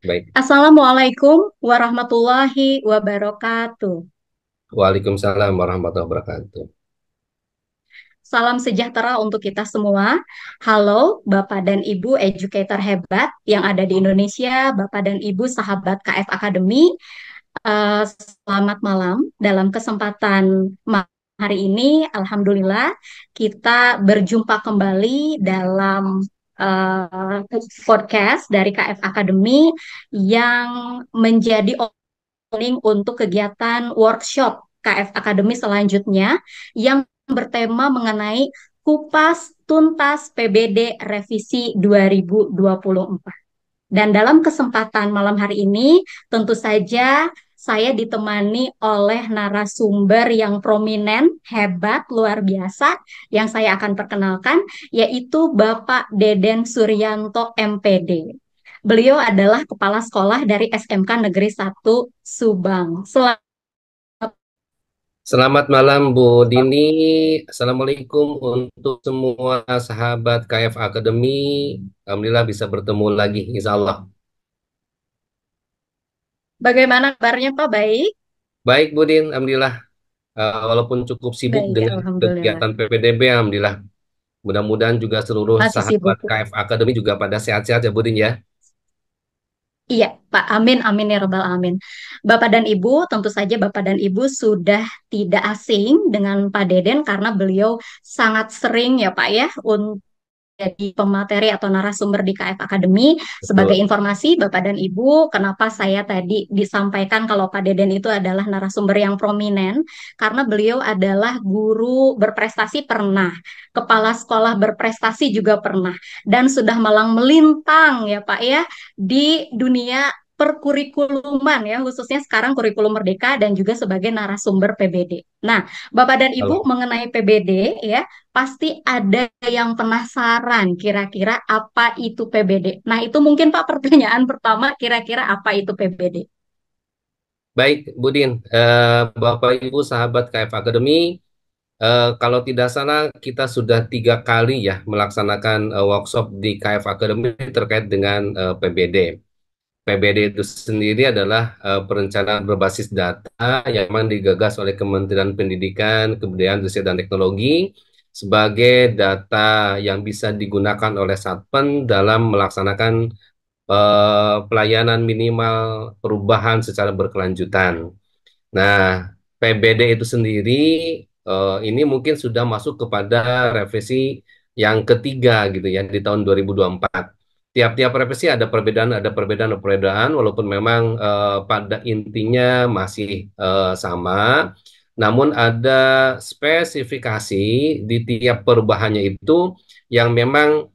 Baik. Assalamualaikum warahmatullahi wabarakatuh. Waalaikumsalam warahmatullahi wabarakatuh. Salam sejahtera untuk kita semua. Halo, Bapak dan Ibu educator hebat yang ada di Indonesia, Bapak dan Ibu sahabat KF Academy. Selamat malam. Dalam kesempatan hari ini, Alhamdulillah, kita berjumpa kembali dalam eh, podcast dari KF Academy yang menjadi opening untuk kegiatan workshop KF Academy selanjutnya yang bertema mengenai kupas tuntas PBD revisi 2024. Dan dalam kesempatan malam hari ini, tentu saja saya ditemani oleh narasumber yang prominen, hebat, luar biasa, yang saya akan perkenalkan, yaitu Bapak Deden Suryanto, MPD. Beliau adalah Kepala Sekolah dari SMK Negeri 1 Subang. Selamat. Selamat malam Bu Dini. Assalamualaikum untuk semua sahabat KF Academy. Alhamdulillah bisa bertemu lagi, insya Allah. Bagaimana kabarnya Pak? Baik? Baik Bu Din, Alhamdulillah. Walaupun cukup sibuk Baik, dengan Alhamdulillah. kegiatan PPDB, Alhamdulillah. Mudah-mudahan juga seluruh Masih sahabat sibuk. KF Academy juga pada sehat-sehat ya Bu Din ya. Iya, Pak. Amin, amin ya Rabbal Amin. Bapak dan Ibu, tentu saja Bapak dan Ibu sudah tidak asing dengan Pak Deden karena beliau sangat sering ya Pak ya untuk jadi pemateri atau narasumber di KF Academy. Sebagai Betul. informasi Bapak dan Ibu, kenapa saya tadi disampaikan kalau Pak Deden itu adalah narasumber yang prominen, karena beliau adalah guru berprestasi pernah, kepala sekolah berprestasi juga pernah, dan sudah malang melintang ya Pak ya di dunia perkurikuluman ya, khususnya sekarang kurikulum merdeka dan juga sebagai narasumber PBD. Nah, Bapak dan Ibu Allah. mengenai PBD ya, pasti ada yang penasaran kira-kira apa itu PBD. Nah, itu mungkin Pak pertanyaan pertama, kira-kira apa itu PBD? Baik Bu Din, Bapak Ibu sahabat KF Academy. Kalau tidak salah, kita sudah 3 kali ya melaksanakan workshop di KF Academy terkait dengan PBD. PBD itu sendiri adalah perencanaan berbasis data yang memang digagas oleh Kementerian Pendidikan, Kebudayaan, Riset, dan Teknologi sebagai data yang bisa digunakan oleh Satpen dalam melaksanakan pelayanan minimal perubahan secara berkelanjutan. Nah, PBD itu sendiri ini mungkin sudah masuk kepada revisi yang ketiga gitu ya di tahun 2024. Tiap-tiap revisi ada perbedaan, walaupun memang pada intinya masih sama, namun ada spesifikasi di tiap perubahannya itu yang memang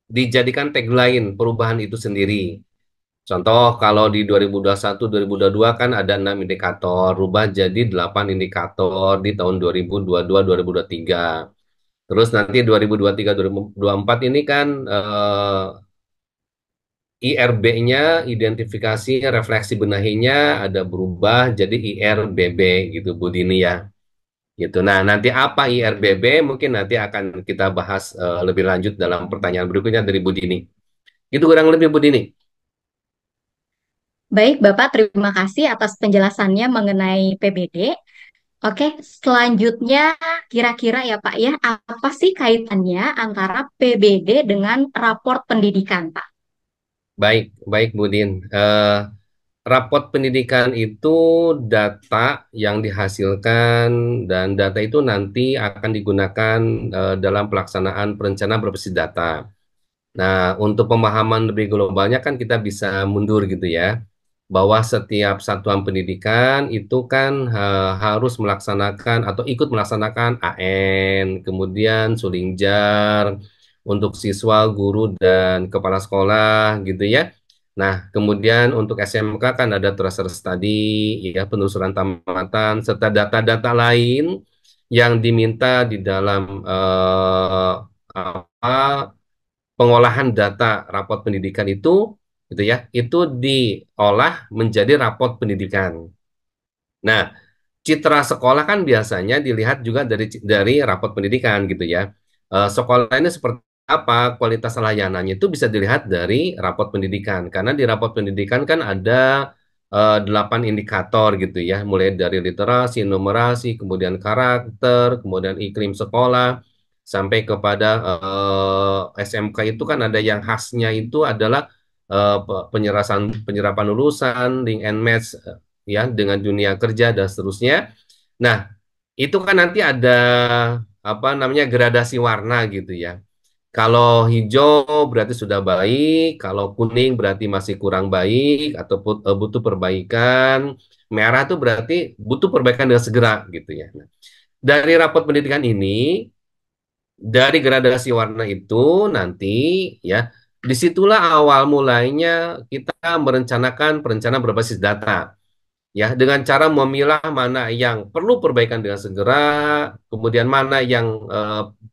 dijadikan tagline perubahan itu sendiri. Contoh, kalau di 2021, 2022 kan ada 6 indikator, rubah jadi 8 indikator di tahun 2022, 2023. Terus nanti 2023, 2024 ini kan IRB-nya, identifikasi, refleksi benahinya ada berubah jadi IRBB gitu Bu Dini ya. Gitu. Nah, nanti apa IRBB mungkin nanti akan kita bahas lebih lanjut dalam pertanyaan berikutnya dari Bu Dini. Itu kurang lebih Bu Dini. Baik, Bapak, terima kasih atas penjelasannya mengenai PBD. Oke, selanjutnya kira-kira ya Pak ya, apa sih kaitannya antara PBD dengan raport pendidikan, Pak? Baik, baik Bu Din. Raport pendidikan itu data yang dihasilkan dan data itu nanti akan digunakan dalam pelaksanaan perencanaan berbasis data. Nah, untuk pemahaman lebih globalnya kan kita bisa mundur gitu ya, bahwa setiap satuan pendidikan itu kan harus melaksanakan atau ikut melaksanakan AN, kemudian Sulinjar untuk siswa, guru, dan kepala sekolah gitu ya. Nah, kemudian untuk SMK kan ada tracer study, ya, penelusuran tamatan, serta data-data lain yang diminta di dalam apa pengolahan data raport pendidikan itu, gitu ya, itu diolah menjadi raport pendidikan. Nah, citra sekolah kan biasanya dilihat juga dari raport pendidikan gitu ya. Sekolah ini seperti apa kualitas layanannya itu bisa dilihat dari rapot pendidikan. Karena di rapot pendidikan kan ada 8 indikator gitu ya, mulai dari literasi, numerasi, kemudian karakter, kemudian iklim sekolah, sampai kepada SMK itu kan ada yang khasnya itu adalah penyerapan lulusan, link and match ya dengan dunia kerja dan seterusnya. Nah, itu kan nanti ada apa namanya gradasi warna gitu ya. Kalau hijau berarti sudah baik, kalau kuning berarti masih kurang baik atau butuh perbaikan, merah itu berarti butuh perbaikan dengan segera gitu ya. Nah, dari rapot pendidikan ini, dari gradasi warna itu nanti ya, disitulah awal mulainya kita merencanakan perencanaan berbasis data ya dengan cara memilah mana yang perlu perbaikan dengan segera, kemudian mana yang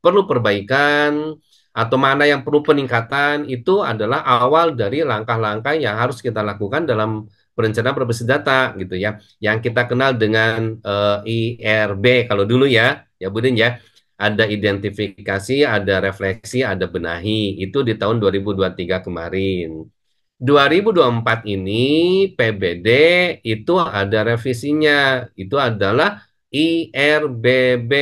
perlu perbaikan atau mana yang perlu peningkatan itu adalah awal dari langkah-langkah yang harus kita lakukan dalam perencanaan berbasis data gitu ya, yang kita kenal dengan IRB kalau dulu ya, ya Budin ya. Ada identifikasi, ada refleksi, ada benahi. Itu di tahun 2023 kemarin. 2024 ini PBD itu ada revisinya. Itu adalah IRBB,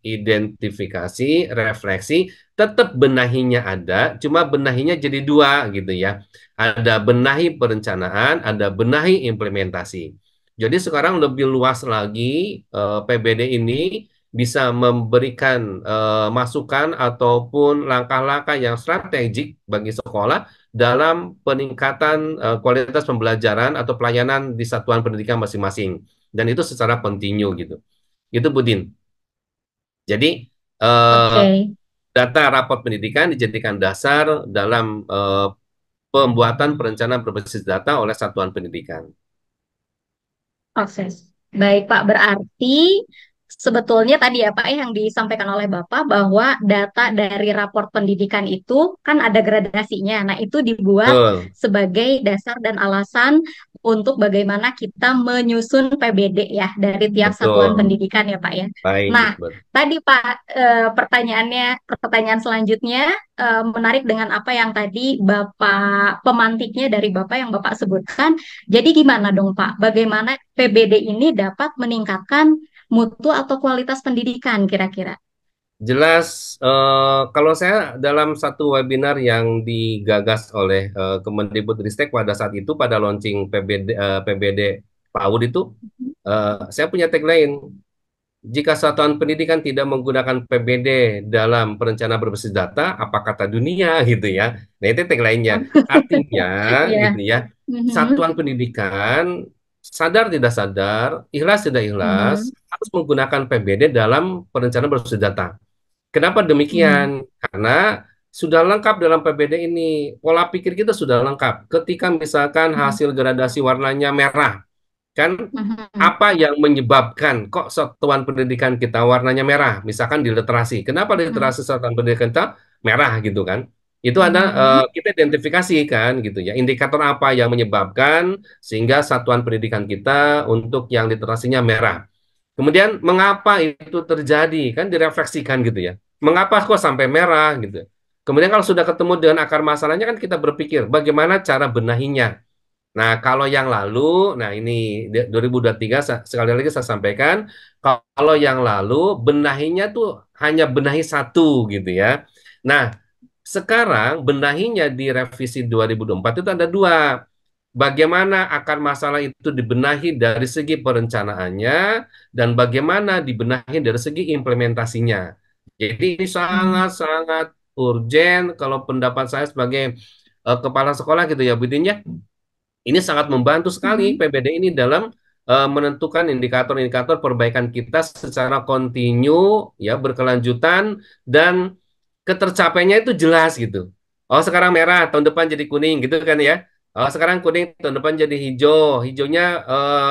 identifikasi, refleksi, tetap benahinya ada, cuma benahinya jadi dua gitu ya. Ada benahi perencanaan, ada benahi implementasi. Jadi sekarang lebih luas lagi PBD ini bisa memberikan masukan ataupun langkah-langkah yang strategik bagi sekolah dalam peningkatan kualitas pembelajaran atau pelayanan di satuan pendidikan masing-masing. Dan itu secara kontinu gitu. Itu Budin. Jadi eh, Oke, data rapot pendidikan dijadikan dasar dalam pembuatan perencanaan berbasis data oleh satuan pendidikan. akses. Baik, Pak. Berarti sebetulnya tadi ya, Pak, yang disampaikan oleh Bapak bahwa data dari raport pendidikan itu kan ada gradasinya. Nah, itu dibuat Betul, sebagai dasar dan alasan untuk bagaimana kita menyusun PBD ya dari tiap satuan betul. pendidikan ya, Pak ya. Baik, Nah, tadi Pak, pertanyaan selanjutnya menarik dengan apa yang tadi Bapak pemantiknya dari Bapak yang Bapak sebutkan. Jadi gimana dong Pak? Bagaimana PBD ini dapat meningkatkan mutu atau kualitas pendidikan kira-kira? jelas, kalau saya dalam satu webinar yang digagas oleh Kemendikbudristek pada saat itu pada launching PBD PAUD itu, saya punya tagline, jika satuan pendidikan tidak menggunakan PBD dalam perencanaan berbasis data, apa kata dunia gitu ya. Nah itu tagline-nya. Artinya Iya. gitu ya, Mhm, satuan pendidikan sadar tidak sadar, ikhlas tidak ikhlas, mhm, harus menggunakan PBD dalam perencanaan berbasis data. Kenapa mhm, demikian? Karena sudah lengkap dalam PBD ini. Pola pikir kita sudah lengkap. Ketika misalkan mhm, hasil gradasi warnanya merah, kan mhm, apa yang menyebabkan kok satuan pendidikan kita warnanya merah? Misalkan di literasi. Kenapa mhm, literasi satuan pendidikan kita merah gitu kan? Itu ada mhm, kita identifikasi kan gitu ya. Indikator apa yang menyebabkan sehingga satuan pendidikan kita untuk yang literasinya merah. Kemudian mengapa itu terjadi? Kan direfleksikan gitu ya. Mengapa kok sampai merah gitu. Kemudian kalau sudah ketemu dengan akar masalahnya kan kita berpikir bagaimana cara benahinya. Nah, kalau yang lalu, nah ini 2023 sekali lagi saya sampaikan, kalau yang lalu benahinya tuh hanya benahi satu gitu ya. Nah, sekarang benahinya di revisi 2024 itu ada dua. Bagaimana akar masalah itu dibenahi dari segi perencanaannya dan bagaimana dibenahi dari segi implementasinya. Jadi ini mhm, sangat-sangat urgen kalau pendapat saya sebagai kepala sekolah gitu ya, Budinya. Ini sangat membantu sekali mhm, PBD ini dalam menentukan indikator-indikator perbaikan kita secara kontinu, ya berkelanjutan dan ketercapainya itu jelas gitu. Oh sekarang merah, tahun depan jadi kuning gitu kan ya. Oh sekarang kuning, tahun depan jadi hijau. Hijaunya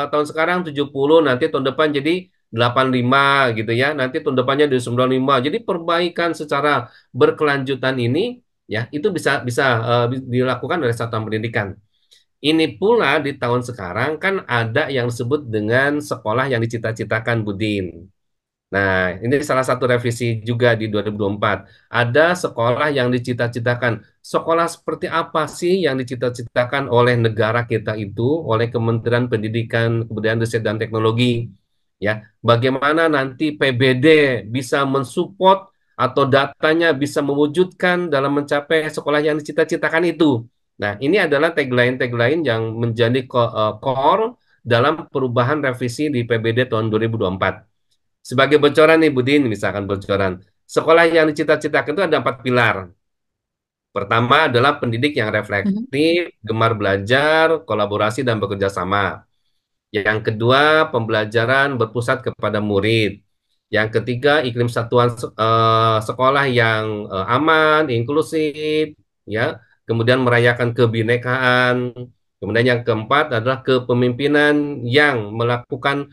tahun sekarang 70, nanti tahun depan jadi 85 gitu ya. Nanti tahun depannya jadi 95. Jadi perbaikan secara berkelanjutan ini ya itu bisa bisa dilakukan oleh satuan pendidikan. Ini pula di tahun sekarang kan ada yang disebut dengan sekolah yang dicita-citakan Budin. Nah, ini salah satu revisi juga di 2024. Ada sekolah yang dicita-citakan. Sekolah seperti apa sih yang dicita-citakan oleh negara kita itu, oleh Kementerian Pendidikan, Kebudayaan, Riset, dan Teknologi? Ya, bagaimana nanti PBD bisa mensupport atau datanya bisa mewujudkan dalam mencapai sekolah yang dicita-citakan itu. Nah, ini adalah tagline-tagline yang menjadi core dalam perubahan revisi di PBD tahun 2024. Sebagai bocoran nih Budin, misalkan bocoran. Sekolah yang dicita-citakan itu ada 4 pilar. Pertama adalah pendidik yang Mhm. reflektif, gemar belajar, kolaborasi, dan bekerja sama. Yang kedua, pembelajaran berpusat kepada murid. Yang ketiga, iklim satuan sekolah yang aman, inklusif, ya. Kemudian merayakan kebinekaan. Kemudian yang keempat adalah kepemimpinan yang melakukan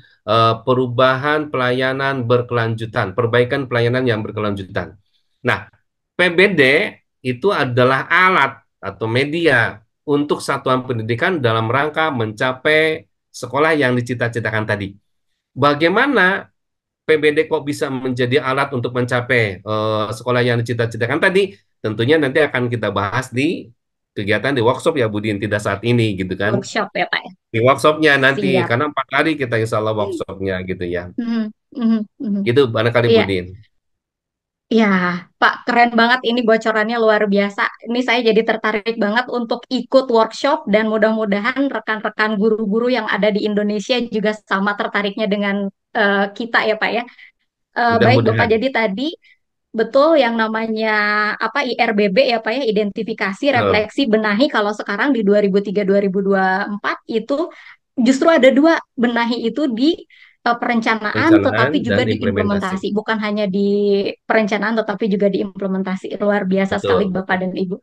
perubahan pelayanan berkelanjutan, perbaikan pelayanan yang berkelanjutan. Nah, PBD itu adalah alat atau media untuk satuan pendidikan dalam rangka mencapai sekolah yang dicita-citakan tadi. Bagaimana PBD kok bisa menjadi alat untuk mencapai sekolah yang dicita-citakan tadi? Tentunya nanti akan kita bahas di kegiatan di workshop ya Budin, tidak saat ini gitu kan. Workshop ya Pak ya. Di workshopnya nanti, Siap. karena 4 hari kita insya Allah workshopnya gitu ya. Mhm, mhm, mhm. Itu barangkali Iya. Budin. Ya, Pak, keren banget ini bocorannya luar biasa. Ini saya jadi tertarik banget untuk ikut workshop dan mudah-mudahan rekan-rekan guru-guru yang ada di Indonesia juga sama tertariknya dengan kita ya, Pak ya. Baik, Bapak. Mudah-mudahan. Jadi tadi betul yang namanya apa IRBB ya, Pak ya, identifikasi, Betul. refleksi, benahi. Kalau sekarang di 2003-2024 itu justru ada dua, benahi itu di perencanaan Perencanaan tetapi juga dan di implementasi. implementasi, bukan hanya di perencanaan tetapi juga di implementasi. Luar biasa sekali Betul, Bapak betul. dan Ibu.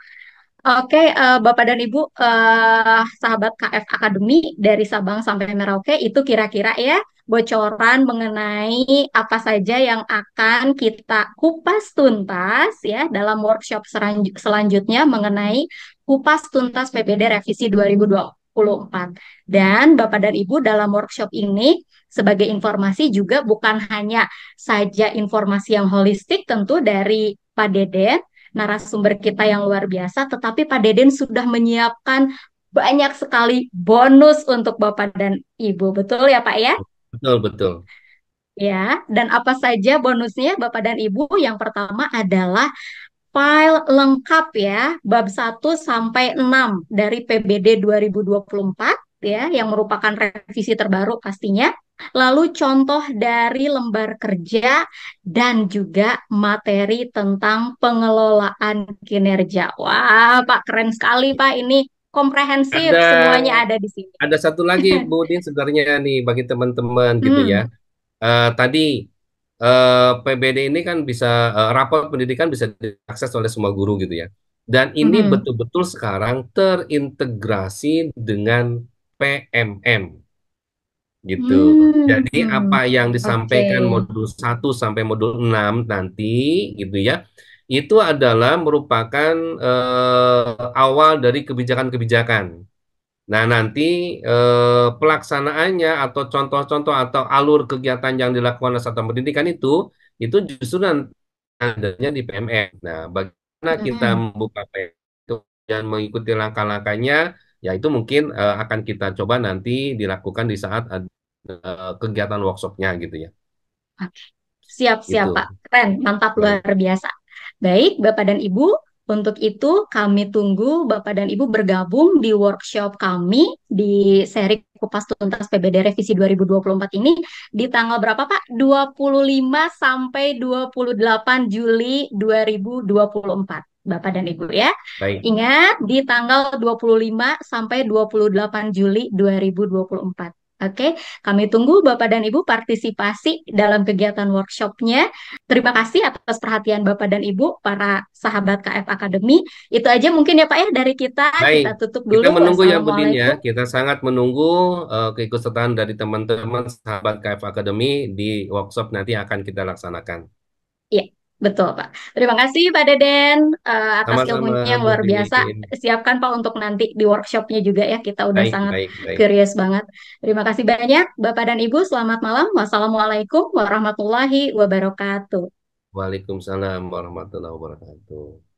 Oke, Bapak dan Ibu, sahabat KF Akademi dari Sabang sampai Merauke, itu kira-kira ya bocoran mengenai apa saja yang akan kita kupas tuntas ya dalam workshop selanjutnya mengenai kupas tuntas PBD revisi 2024. Dan Bapak dan Ibu dalam workshop ini sebagai informasi juga bukan hanya saja informasi yang holistik tentu dari Pak Deden, narasumber kita yang luar biasa, tetapi Pak Deden sudah menyiapkan banyak sekali bonus untuk Bapak dan Ibu. Betul ya, Pak ya? Betul, betul. Ya, dan apa saja bonusnya Bapak dan Ibu? Yang pertama adalah file lengkap ya, bab 1 sampai 6 dari PBD 2024 ya, yang merupakan revisi terbaru pastinya. Lalu contoh dari lembar kerja dan juga materi tentang pengelolaan kinerja. Wah, Pak, keren sekali Pak. Ini komprehensif, Ada semuanya ada di sini. ada satu lagi Bu Din sebenarnya nih bagi teman-teman gitu ya. Hmm, Tadi PBD ini kan bisa rapor pendidikan bisa diakses oleh semua guru gitu ya. Dan ini hmm, betul-betul sekarang terintegrasi dengan PMM gitu. Jadi apa hmm, yang oke. disampaikan modul 1 sampai modul 6 nanti gitu ya, itu adalah merupakan awal dari kebijakan-kebijakan. Nah, nanti pelaksanaannya atau contoh-contoh atau alur kegiatan yang dilakukan oleh satuan pendidikan itu justru nanti adanya di PMN. Nah, bagaimana kita Hmm. membuka PMN dan mengikuti langkah-langkahnya, ya itu mungkin akan kita coba nanti dilakukan di saat ada kegiatan workshopnya gitu ya. Oke. Siap-siap, Pak. Itu. Keren, mantap, luar Baik, biasa. Baik, Bapak dan Ibu, untuk itu kami tunggu Bapak dan Ibu bergabung di workshop kami di seri Kupas Tuntas PBD Revisi 2024 ini di tanggal berapa, Pak? 25 sampai 28 Juli 2024. Bapak dan Ibu ya. baik. Ingat di tanggal 25 sampai 28 Juli 2024. Oke, kami tunggu Bapak dan Ibu partisipasi dalam kegiatan workshopnya. Terima kasih atas perhatian Bapak dan Ibu, para sahabat KF Academy. Itu aja mungkin ya Pak ya dari kita. Baik. Kita tutup Kita dulu. menunggu ya Budin ya. Wassalamualaikum. Kita sangat menunggu keikutsertaan dari teman-teman sahabat KF Academy di workshop nanti akan kita laksanakan. Iya, Betul, Pak. Terima kasih, Pak Deden, atas Sama-sama, ilmunya yang Bu luar biasa. Titin. Siapkan, Pak, untuk nanti di workshopnya juga ya. Kita udah Baik, sangat baik, baik. curious banget. Terima kasih banyak, Bapak dan Ibu. Selamat malam. Wassalamualaikum warahmatullahi wabarakatuh. Waalaikumsalam warahmatullahi wabarakatuh.